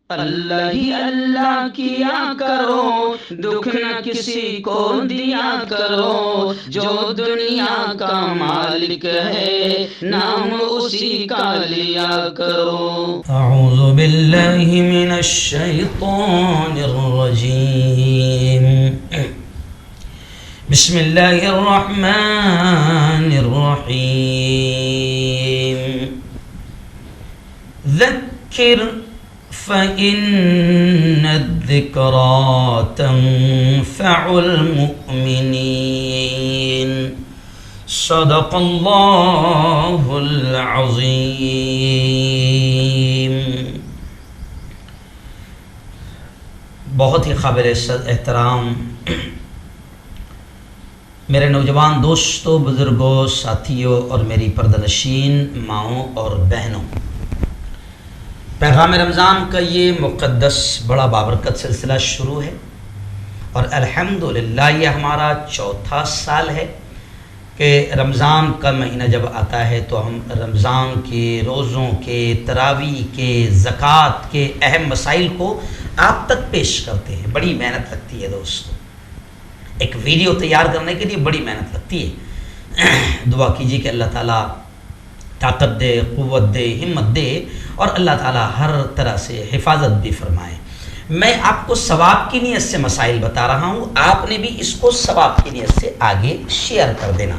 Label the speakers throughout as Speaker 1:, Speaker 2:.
Speaker 1: اللہ ہی اللہ کیا کرو، دکھ نہ کسی کو دیا کرو، جو دنیا کا مالک ہے نام اسی کا لیا کرو۔
Speaker 2: اعوذ باللہ من الشیطان الرجیم، بسم اللہ الرحمن الرحیم۔ ذکر فإن الذکرى تنفع المؤمنین، صدق اللہ العظیم۔ بہت ہی قابل احترام میرے نوجوان دوستوں، بزرگوں، ساتھیوں اور میری پردہ نشین ماؤں اور بہنوں، پیغام رمضان کا یہ مقدس بڑا بابرکت سلسلہ شروع ہے، اور الحمدللہ یہ ہمارا چوتھا سال ہے کہ رمضان کا مہینہ جب آتا ہے تو ہم رمضان کے روزوں کے، تراویح کے، زکوٰۃ کے اہم مسائل کو آپ تک پیش کرتے ہیں۔ بڑی محنت لگتی ہے دوستو، ایک ویڈیو تیار کرنے کے لیے بڑی محنت لگتی ہے۔ دعا کیجیے کہ اللہ تعالیٰ طاقت دے، قوت دے، ہمت دے، اور اللہ تعالیٰ ہر طرح سے حفاظت بھی فرمائے۔ میں آپ کو ثواب کی نیت سے مسائل بتا رہا ہوں، آپ نے بھی اس کو ثواب کی نیت سے آگے شیئر کر دینا۔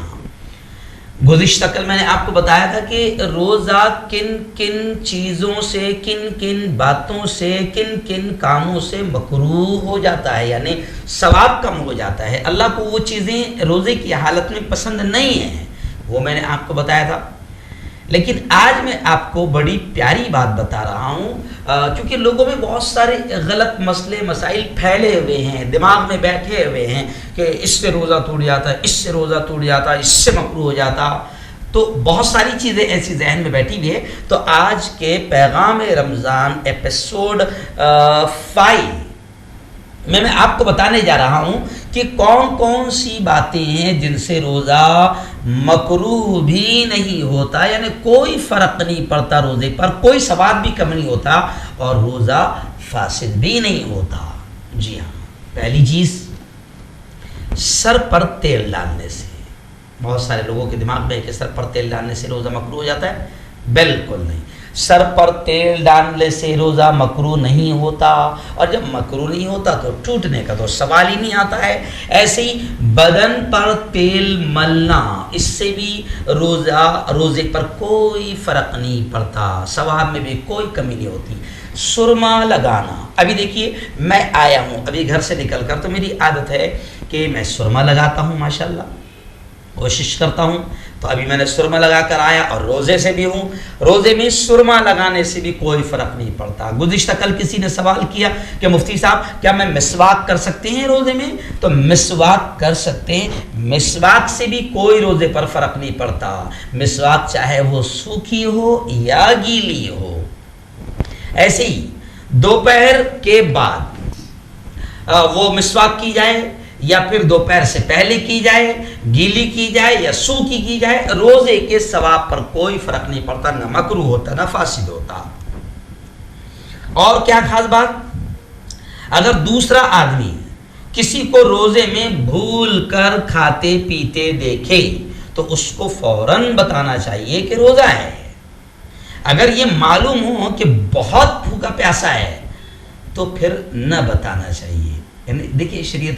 Speaker 2: گزشتہ کل میں نے آپ کو بتایا تھا کہ روزہ کن کن چیزوں سے، کن کن باتوں سے، کن کن کاموں سے مکروہ ہو جاتا ہے، یعنی ثواب کم ہو جاتا ہے۔ اللہ کو وہ چیزیں روزے کی حالت میں پسند نہیں ہیں، وہ میں نے آپ کو بتایا تھا۔ لیکن آج میں آپ کو بڑی پیاری بات بتا رہا ہوں، کیونکہ لوگوں میں بہت سارے غلط مسئلے مسائل پھیلے ہوئے ہیں، دماغ میں بیٹھے ہوئے ہیں کہ اس سے روزہ ٹوٹ جاتا ہے، اس سے روزہ ٹوٹ جاتا ہے، اس سے مکروہ ہو جاتا، تو بہت ساری چیزیں ایسی ذہن میں بیٹھی ہوئی ہے۔ تو آج کے پیغام رمضان ایپیسوڈ 5 میں آپ کو بتانے جا رہا ہوں کہ کون کون سی باتیں ہیں جن سے روزہ مکروہ بھی نہیں ہوتا، یعنی کوئی فرق نہیں پڑتا، روزے پر کوئی ثواب بھی کم نہیں ہوتا اور روزہ فاسد بھی نہیں ہوتا۔ جی ہاں، پہلی چیز سر پر تیل ڈالنے سے۔ بہت سارے لوگوں کے دماغ میں ہے کہ سر پر تیل ڈالنے سے روزہ مکروہ ہو جاتا ہے، بالکل نہیں۔ سر پر تیل ڈالنے سے روزہ مکروہ نہیں ہوتا، اور جب مکروہ نہیں ہوتا تو ٹوٹنے کا تو سوال ہی نہیں آتا ہے۔ ایسے ہی بدن پر تیل ملنا، اس سے بھی روزے پر کوئی فرق نہیں پڑتا، ثواب میں بھی کوئی کمی نہیں ہوتی۔ سرما لگانا، ابھی دیکھیے میں آیا ہوں ابھی گھر سے نکل کر، تو میری عادت ہے کہ میں سرما لگاتا ہوں، ماشاءاللہ کوشش کرتا ہوں، تو ابھی میں نے سرما لگا کر آیا، اور روزے سے بھی ہوں، روزے میں سرما لگانے سے بھی کوئی فرق نہیں پڑتا۔ گزشتہ کل کسی نے سوال کیا کہ مفتی صاحب کیا میں مسواک کر سکتے ہیں روزے میں؟ تو مسواک کر سکتے ہیں، مسواک سے بھی کوئی روزے پر فرق نہیں پڑتا، مسواک چاہے وہ سوکھی ہو یا گیلی ہو۔ ایسے ہی دوپہر کے بعد وہ مسواک کی جائے، یا پھر دوپہر سے پہلے کی جائے، گیلی کی جائے یا سوکھی کی جائے، روزے کے ثواب پر کوئی فرق نہیں پڑتا، نہ مکروہ ہوتا نہ فاسد ہوتا۔ اور کیا خاص بات، اگر دوسرا آدمی کسی کو روزے میں بھول کر کھاتے پیتے دیکھے تو اس کو فوراً بتانا چاہیے کہ روزہ ہے۔ اگر یہ معلوم ہو کہ بہت بھوکا پیاسا ہے تو پھر نہ بتانا چاہیے۔ یعنی دیکھیے شریعت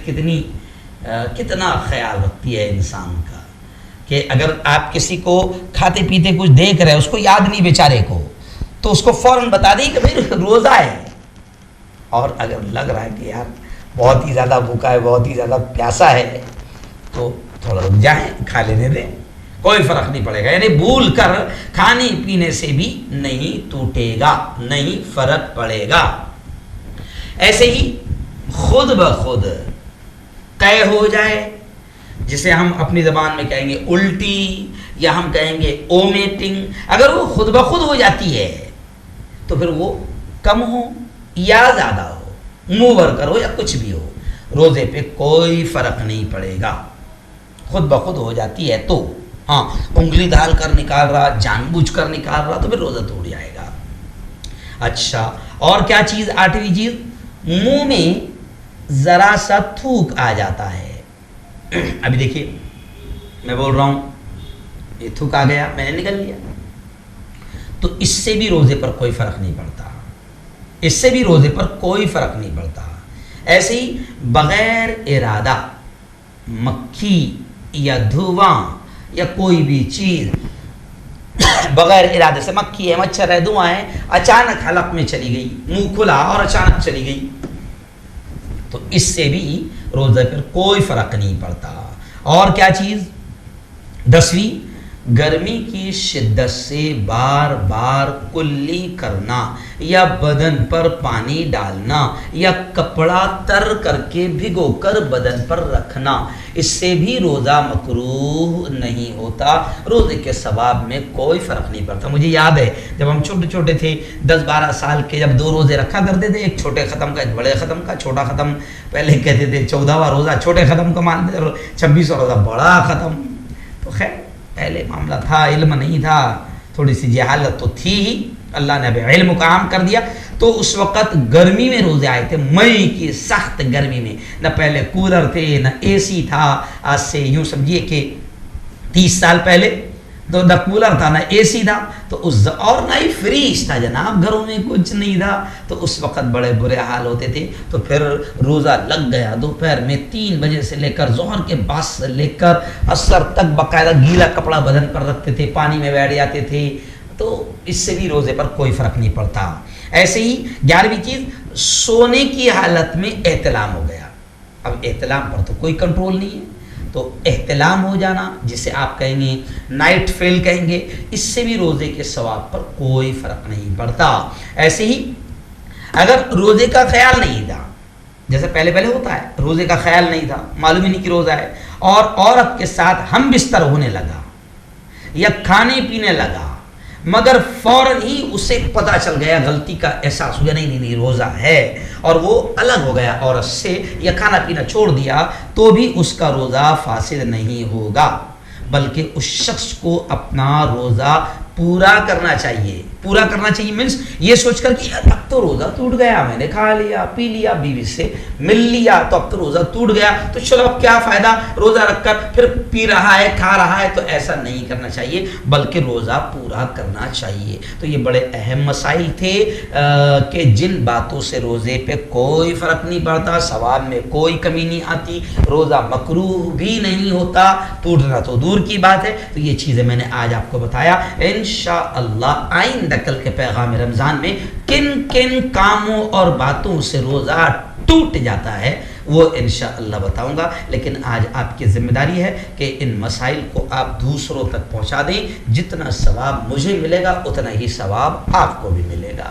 Speaker 2: کتنا خیال رکھتی ہے انسان کا، کہ اگر آپ کسی کو کھاتے پیتے کچھ دیکھ رہے ہیں، اس کو یاد نہیں بیچارے کو، تو اس کو فوراً بتا دیں کہ بھئی روزہ ہے۔ اور اگر لگ رہا ہے کہ یار بہت ہی زیادہ بھوکا ہے، بہت ہی زیادہ پیاسا ہے، تو تھوڑا رک جائیں، کھا لینے دیں، کوئی فرق نہیں پڑے گا۔ یعنی بھول کر کھانے پینے سے بھی نہیں ٹوٹے گا، نہیں فرق پڑے گا۔ ایسے ہی خود بخود طے ہو جائے، جسے ہم اپنی زبان میں کہیں گے الٹی، یا ہم کہیں گے اومیٹنگ، اگر وہ خود بخود ہو جاتی ہے تو پھر وہ کم ہو یا زیادہ ہو، منہ بھر کر ہو یا کچھ بھی ہو، روزے پہ کوئی فرق نہیں پڑے گا۔ خود بخود ہو جاتی ہے تو ہاں، انگلی ڈال کر نکال رہا، جان بوجھ کر نکال رہا، تو پھر روزہ ٹوٹ جائے گا۔ اچھا، اور کیا چیز؟ 8ویں چیز، منہ میں ذرا سا تھوک آ جاتا ہے۔ ابھی دیکھیے میں بول رہا ہوں، یہ تھوک آ گیا، میں نے نکل لیا، تو اس سے بھی روزے پر کوئی فرق نہیں پڑتا، اس سے بھی روزے پر کوئی فرق نہیں پڑتا۔ ایسے ہی بغیر ارادہ مکھی یا دھواں یا کوئی بھی چیز بغیر ارادے سے، مکھی ہے، مچھر ہے، دھواں ہے، اچانک حلق میں چلی گئی، منہ کھلا اور اچانک چلی گئی، تو اس سے بھی روزے پر کوئی فرق نہیں پڑتا۔ اور کیا چیز؟ 10ویں، گرمی کی شدت سے بار بار کلی کرنا یا بدن پر پانی ڈالنا یا کپڑا تر کر کے بھگو کر بدن پر رکھنا، اس سے بھی روزہ مکروہ نہیں ہوتا، روزے کے ثواب میں کوئی فرق نہیں پڑتا۔ مجھے یاد ہے جب ہم چھوٹے چھوٹے تھے، 10-12 سال کے، جب 2 روزے رکھا کرتے تھے، ایک چھوٹے ختم کا ایک بڑے ختم کا۔ چھوٹا ختم پہلے کہتے تھے 14واں روزہ چھوٹے ختم کا مانتے تھے، اور 26واں روزہ بڑا ختم۔ تو خیر پہلے معاملہ تھا، علم نہیں تھا، تھوڑی سی جہالت تو تھی ہی، اللہ نے اب علم کو عام کر دیا۔ تو اس وقت گرمی میں روزے آئے تھے، مئی کی سخت گرمی میں، نہ پہلے کولر تھے نہ اے سی تھا، آج سے یوں سمجھیے کہ 30 سال پہلے تو نہ کولر تھا نہ اے سی تھا، تو اور نہ ہی فریج تھا جناب، گھروں میں کچھ نہیں تھا، تو اس وقت بڑے برے حال ہوتے تھے۔ تو پھر روزہ لگ گیا، دوپہر میں 3 بجے سے لے کر ظہر کے بعد سے لے کر عصر تک باقاعدہ گیلا کپڑا بدن پر رکھتے تھے، پانی میں بیٹھ جاتے تھے، تو اس سے بھی روزے پر کوئی فرق نہیں پڑتا۔ ایسے ہی 11ویں چیز، سونے کی حالت میں احتلام ہو گیا۔ اب احتلام پر تو کوئی کنٹرول نہیں ہے، تو احتلام ہو جانا، جسے آپ کہیں گے نائٹ فیل کہیں گے، اس سے بھی روزے کے ثواب پر کوئی فرق نہیں پڑتا۔ ایسے ہی اگر روزے کا خیال نہیں تھا، جیسے پہلے ہوتا ہے، روزے کا خیال نہیں تھا، معلوم ہی نہیں کہ روزہ ہے، اور عورت کے ساتھ ہم بستر ہونے لگا یا کھانے پینے لگا، مگر فوراً ہی اسے پتہ چل گیا، غلطی کا احساس ہو گیا، نہیں روزہ ہے، اور وہ الگ ہو گیا عورت سے یا کھانا پینا چھوڑ دیا، تو بھی اس کا روزہ فاسد نہیں ہوگا، بلکہ اس شخص کو اپنا روزہ پورا کرنا چاہیے۔ پورا کرنا چاہیے مینس یہ سوچ کر کہ اب تو روزہ ٹوٹ گیا، میں نے کھا لیا پی لیا، بیوی سے مل لیا، تو اب تو روزہ ٹوٹ گیا، تو چلو اب کیا فائدہ روزہ رکھ کر، پھر پی رہا ہے کھا رہا ہے، تو ایسا نہیں کرنا چاہیے، بلکہ روزہ پورا کرنا چاہیے۔ تو یہ بڑے اہم مسائل تھے کہ جن باتوں سے روزے پہ کوئی فرق نہیں پڑتا، ثواب میں کوئی کمی نہیں آتی، روزہ مکروہ بھی نہیں ہوتا، ٹوٹنا تو دور کی بات ہے۔ تو یہ چیزیں میں نے آج آپ کو بتایا، انشاءاللہ آئندہ کل کے پیغام رمضان میں کن کن کاموں اور باتوں سے روزہ ٹوٹ جاتا ہے وہ انشاءاللہ بتاؤں گا، لیکن آج آپ کی ذمہ داری ہے کہ ان مسائل کو آپ دوسروں تک پہنچا دیں، جتنا ثواب مجھے ملے گا اتنا ہی ثواب آپ کو بھی ملے گا۔